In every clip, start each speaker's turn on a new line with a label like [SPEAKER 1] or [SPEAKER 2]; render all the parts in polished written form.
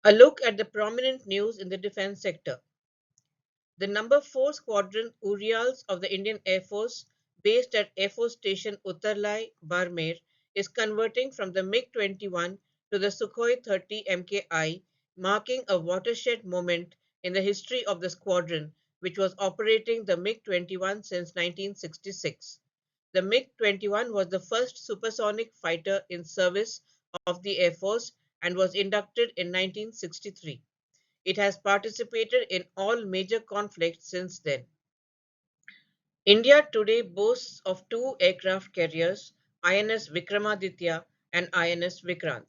[SPEAKER 1] A look at the prominent news in the defense sector. The number 4 Squadron Urials of the Indian Air Force, based at Air Force Station Uttarlai, Barmer, is converting from the MiG-21 to the Sukhoi 30 MKI, marking a watershed moment in the history of the squadron, which was operating the MiG-21 since 1966. The MiG-21 was the first supersonic fighter in service of the Air Force and was inducted in 1963. It has participated in all major conflicts since then. India today boasts of two aircraft carriers, INS Vikramaditya and INS Vikrant.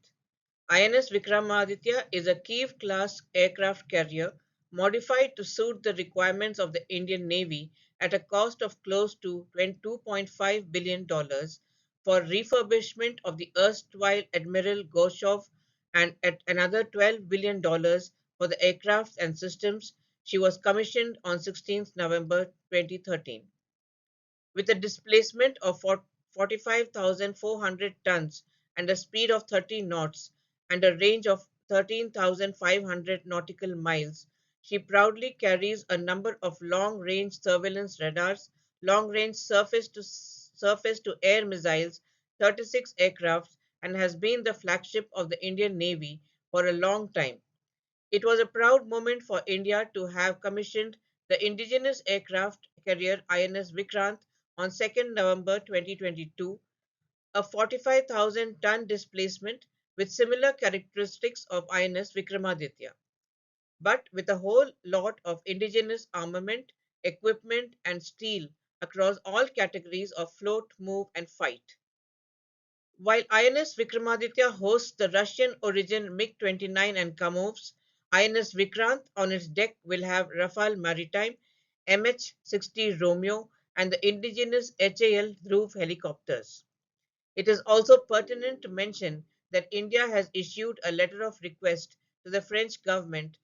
[SPEAKER 1] INS Vikramaditya is a Kiev-class aircraft carrier modified to suit the requirements of the Indian Navy at a cost of close to $22.5 billion for refurbishment of the erstwhile Admiral Goshov and at another $12 billion for the aircraft and systems she was commissioned on 16 November 2013. With a displacement of 45,400 tons and a speed of 30 knots and a range of 13,500 nautical miles, she proudly carries a number of long-range surveillance radars, long-range surface-to-air missiles, 36 aircraft, and has been the flagship of the Indian Navy for a long time. It was a proud moment for India to have commissioned the indigenous aircraft carrier INS Vikrant on 2nd November 2022, a 45,000-ton displacement with similar characteristics of INS Vikramaditya, but with a whole lot of indigenous armament, equipment, and steel across all categories of float, move, and fight. While INS Vikramaditya hosts the Russian origin MiG-29 and Kamovs, INS Vikrant on its deck will have Rafale Maritime, MH-60 Romeo, and the indigenous HAL Dhruv helicopters. It is also pertinent to mention that India has issued a letter of request to the French government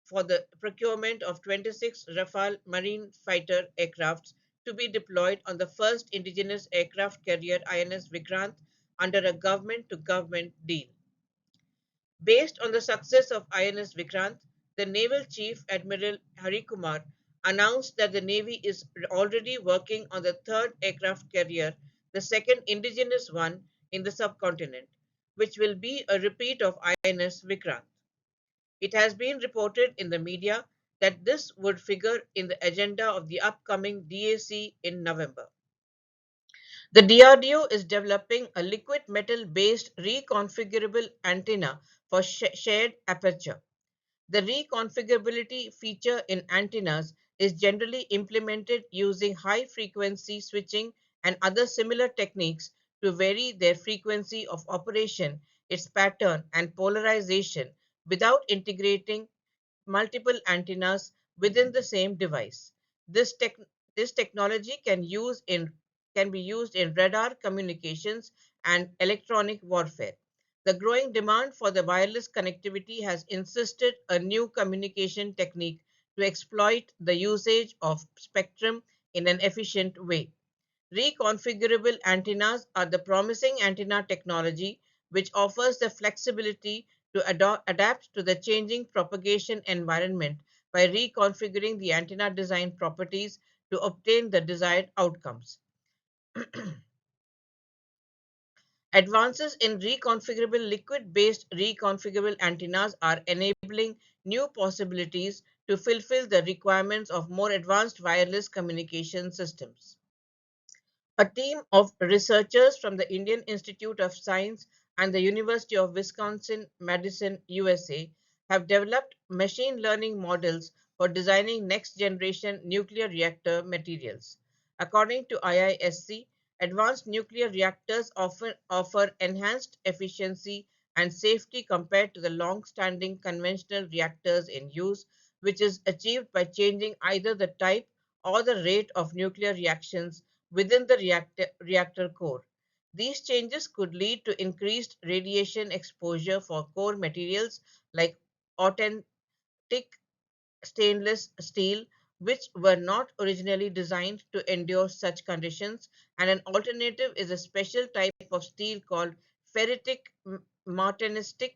[SPEAKER 1] for the procurement of 26 Rafale marine fighter aircrafts to be deployed on the first indigenous aircraft carrier INS Vikrant under a government-to-government deal. Based on the success of INS Vikrant, the Naval Chief Admiral Harikumar announced that the Navy is already working on the third aircraft carrier, the second indigenous one in the subcontinent, which will be a repeat of INS Vikrant. It has been reported in the media that this would figure in the agenda of the upcoming DAC in November. The DRDO is developing a liquid metal based reconfigurable antenna for shared aperture. The reconfigurability feature in antennas is generally implemented using high frequency switching and other similar techniques to vary their frequency of operation, its pattern, and polarization without integrating multiple antennas within the same device. This, tech, this technology can be used in radar communications and electronic warfare. The growing demand for the wireless connectivity has insisted a new communication technique to exploit the usage of spectrum in an efficient way. Reconfigurable antennas are the promising antenna technology which offers the flexibility to adapt to the changing propagation environment by reconfiguring the antenna design properties to obtain the desired outcomes. Advances in reconfigurable liquid-based reconfigurable antennas are enabling new possibilities to fulfill the requirements of more advanced wireless communication systems. A team of researchers from the Indian Institute of Science and the University of Wisconsin-Madison, USA, have developed machine learning models for designing next-generation nuclear reactor materials. According to IISc, advanced nuclear reactors often offer enhanced efficiency and safety compared to the long-standing conventional reactors in use, which is achieved by changing either the type or the rate of nuclear reactions within the reactor core. These changes could lead to increased radiation exposure for core materials like thick stainless steel, which were not originally designed to endure such conditions, and an alternative is a special type of steel called ferritic martensitic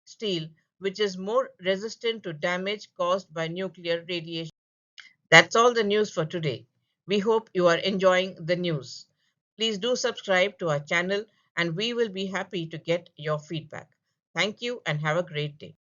[SPEAKER 1] steel, which is more resistant to damage caused by nuclear radiation. That's all the news for today. We hope you are enjoying the news. Please do subscribe to our channel, and we will be happy to get your feedback. Thank you and have a great day.